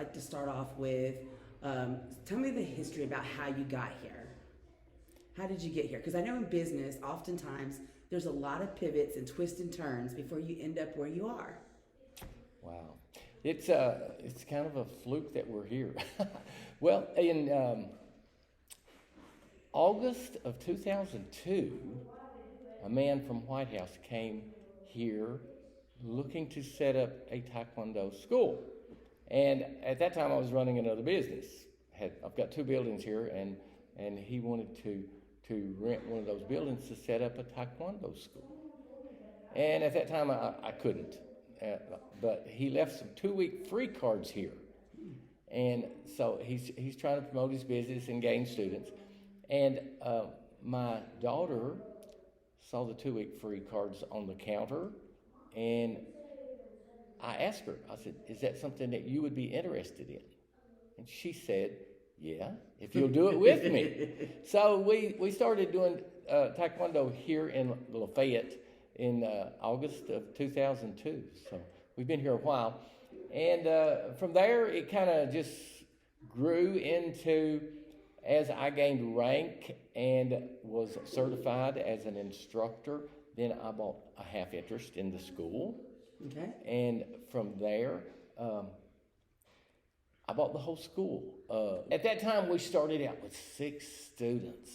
like to start off with, tell me the history about how you got here. How did you get here? Because I know in business, oftentimes, there's a lot of pivots and twists and turns before you end up where you are. Wow. It's kind of a fluke that we're here. Well, in August of 2002, a man from White House came here looking to set up a Taekwondo school. And at that time, I was running another business. I've got 2 buildings here, and he wanted to rent one of those buildings to set up a Taekwondo school. And at that time, I couldn't. But he left some 2-week free cards here. And so he's trying to promote his business and gain students. And my daughter saw the 2-week free cards on the counter, and I asked her, I said, is that something that you would be interested in? And she said, yeah, if you'll do it with me. So we started doing Taekwondo here in Lafayette in August of 2002. So we've been here a while. And from there, it kind of just grew into, as I gained rank and was certified as an instructor, then I bought a half interest in the school. Okay. And from there, I bought the whole school. At that time, we started out with 6 students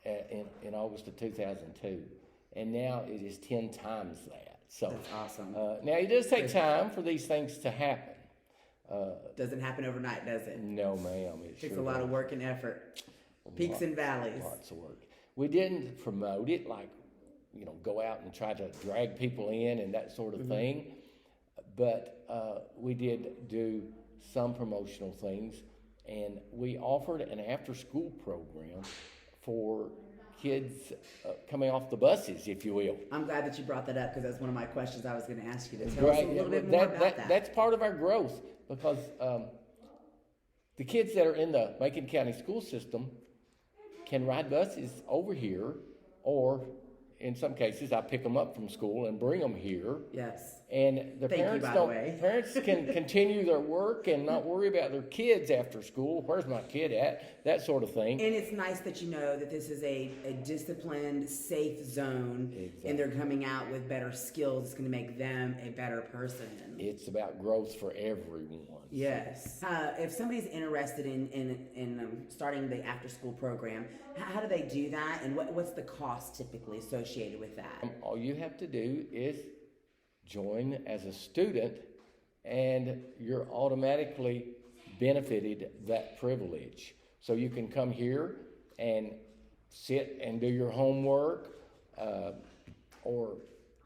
in August of 2002. And now it is 10 times that. So that's awesome. Now, it does take time for these things to happen. Doesn't happen overnight, does it? No, ma'am. It takes sure a lot does. of work and effort. Peaks and valleys. Lots of work. We didn't promote it like, go out and try to drag people in and that sort of thing. But we did do some promotional things, and we offered an after-school program for kids coming off the buses, if you will. I'm glad that you brought that up, because that's one of my questions I was going to ask you. To tell us a little bit more about that. That's part of our growth, because the kids that are in the Macon County school system can ride buses over here, or in some cases, I pick them up from school and bring them here. Yes. And the parents can continue their work and not worry about their kids after school. Where's my kid at? That sort of thing. And it's nice that you know that this is a disciplined, safe zone. Exactly. And they're coming out with better skills. It's going to make them a better person. It's about growth for everyone. Yes. If somebody's interested in starting the after-school program, how do they do that? And what's the cost typically associated with that? All you have to do is join as a student, and you're automatically benefited that privilege. So you can come here and sit and do your homework, or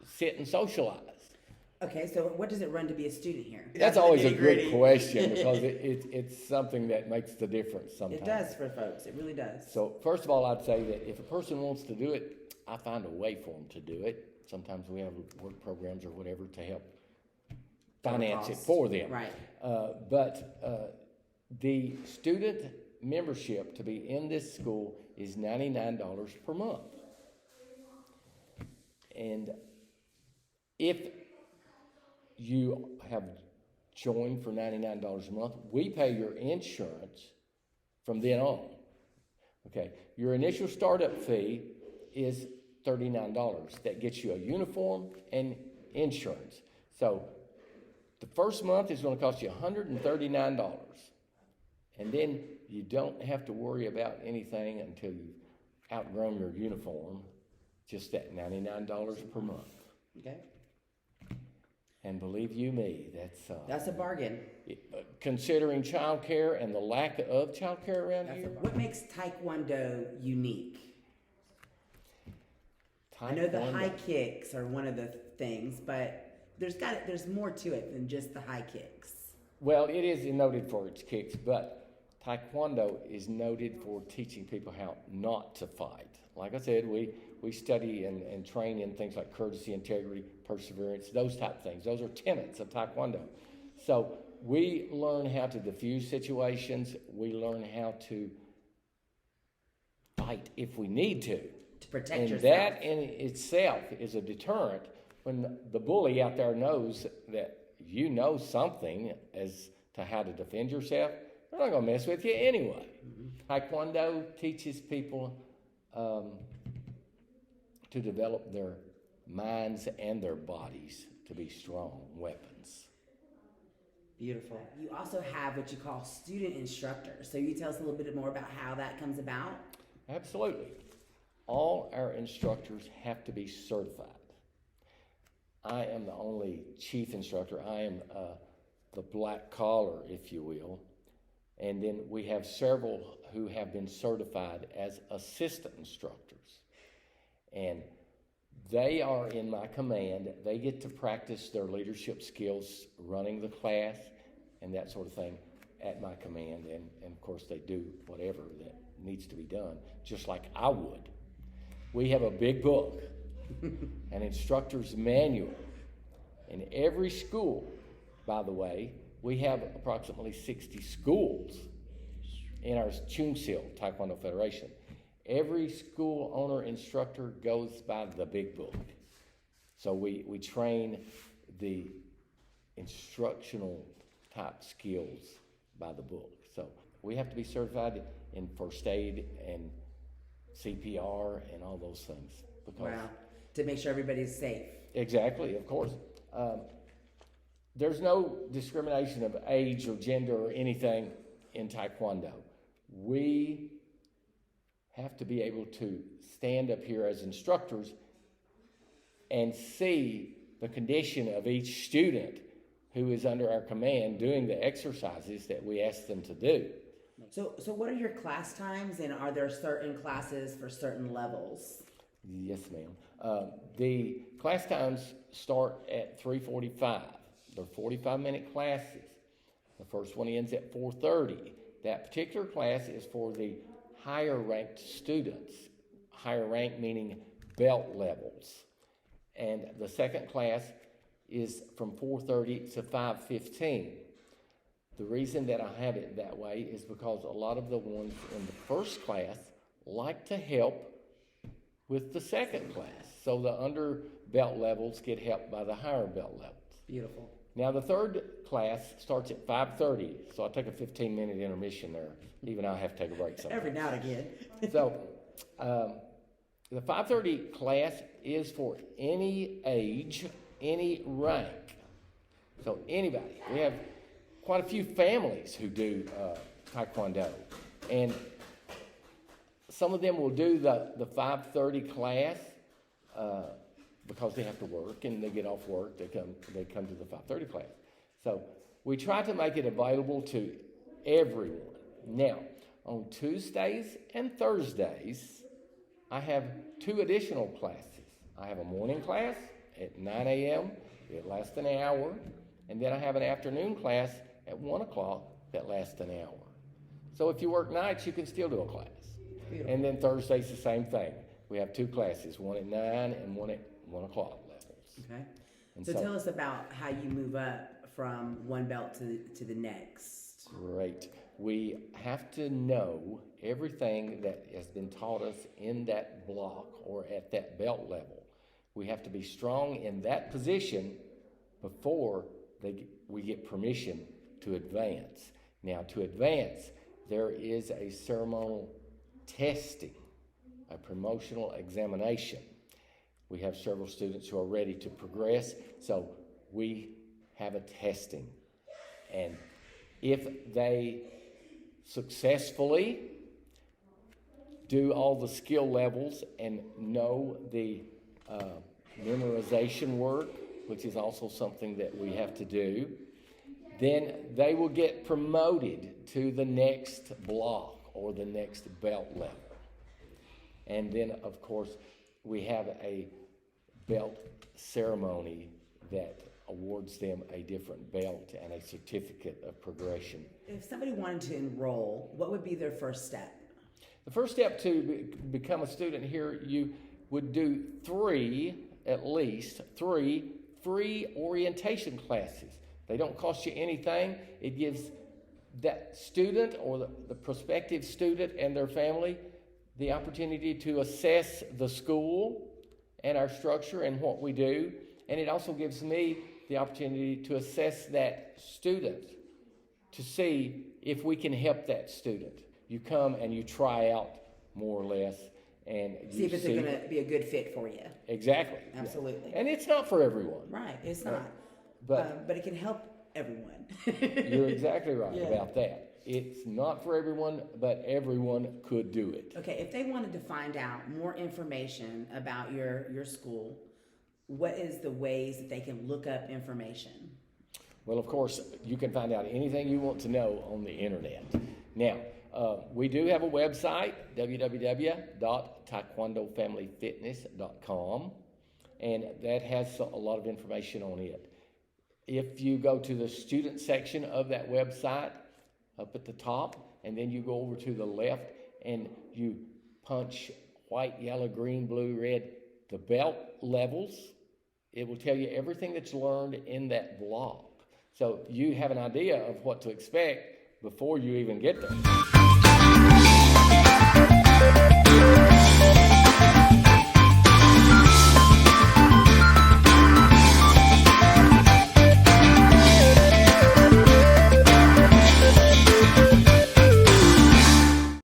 sit and socialize. Okay, so what does it run to be a student here? That's always a good question, because it's something that makes the difference sometimes. It does for folks. It really does. So first of all, I'd say that if a person wants to do it, I find a way for them to do it. Sometimes we have work programs or whatever to help finance it for them. Right. But the student membership to be in this school is $99 per month. And if you have joined for $99 a month, we pay your insurance from then on. Okay, your initial startup fee is $39. That gets you a uniform and insurance. So the first month is going to cost you $139. And then you don't have to worry about anything until you've outgrown your uniform. Just that $99 per month. Okay. And believe you me, that's a bargain. Considering childcare and the lack of childcare around here. What makes Taekwondo unique? I know the high kicks are one of the things, but there's more to it than just the high kicks. Well, it is noted for its kicks, but Taekwondo is noted for teaching people how not to fight. Like I said, we study and train in things like courtesy, integrity, perseverance, those type of things. Those are tenets of Taekwondo. So we learn how to diffuse situations. We learn how to fight if we need to. To protect yourself. And that in itself is a deterrent when the bully out there knows that you know something as to how to defend yourself, they're not going to mess with you anyway. Taekwondo teaches people to develop their minds and their bodies to be strong weapons. Beautiful. You also have what you call student instructors. So you tell us a little bit more about how that comes about? Absolutely. All our instructors have to be certified. I am the only chief instructor. I am the black collar, if you will. And then we have several who have been certified as assistant instructors. And they are in my command. They get to practice their leadership skills, running the class and that sort of thing at my command. And of course, they do whatever that needs to be done, just like I would. We have a big book, an instructor's manual. In every school, by the way, we have approximately 60 schools in our Chungsil Taekwondo Federation. Every school owner instructor goes by the big book. So we train the instructional type skills by the book. So we have to be certified in first aid and CPR and all those things. Wow. To make sure everybody's safe. Exactly, of course. There's no discrimination of age or gender or anything in Taekwondo. We have to be able to stand up here as instructors and see the condition of each student who is under our command doing the exercises that we ask them to do. So what are your class times, and are there certain classes for certain levels? Yes, ma'am. The class times start at 3:45. They're 45-minute classes. The first one ends at 4:30. That particular class is for the higher ranked students. Higher rank meaning belt levels. And the second class is from 4:30 to 5:15. The reason that I have it that way is because a lot of the ones in the first class like to help with the second class. So the under belt levels get helped by the higher belt levels. Beautiful. Now the third class starts at 5:30, so I take a 15-minute intermission there. Even I have to take a break sometimes. Every now and again. So the 5:30 class is for any age, any rank. So anybody. We have quite a few families who do Taekwondo. And some of them will do the 5:30 class because they have to work and they get off work. They come to the 5:30 class. So we try to make it available to everyone. Now, on Tuesdays and Thursdays, I have 2 additional classes. I have a morning class at 9 a.m. It lasts an hour. And then I have an afternoon class at 1 o'clock that lasts an hour. So if you work nights, you can still do a class. Beautiful. And then Thursday's the same thing. We have 2 classes, one at 9 and one at 1 o'clock levels. Okay. And so tell us about how you move up from one belt to the next. Great. We have to know everything that has been taught us in that block or at that belt level. We have to be strong in that position before we get permission to advance. Now, to advance, there is a ceremonial testing, a promotional examination. We have several students who are ready to progress, so we have a testing. And if they successfully do all the skill levels and know the memorization work, which is also something that we have to do, then they will get promoted to the next block or the next belt level. And then, of course, we have a belt ceremony that awards them a different belt and a certificate of progression. If somebody wanted to enroll, what would be their first step? The first step to become a student here, you would do at least three free orientation classes. They don't cost you anything. It gives that student or the prospective student and their family the opportunity to assess the school and our structure and what we do. And it also gives me the opportunity to assess that student to see if we can help that student. You come and you try out more or less, and See if it's going to be a good fit for you. Exactly. Absolutely. Yeah. And it's not for everyone. Right, it's not. But it can help everyone. You're exactly right Yeah. about that. It's not for everyone, but everyone could do it. Okay, if they wanted to find out more information about your school, what is the ways that they can look up information? Well, of course, you can find out anything you want to know on the internet. Now, we do have a website, www.taekwondofamilyfitness.com, and that has a lot of information on it. If you go to the student section of that website, up at the top, and then you go over to the left and you punch white, yellow, green, blue, red, the belt levels. It will tell you everything that's learned in that block. So you have an idea of what to expect before you even get there.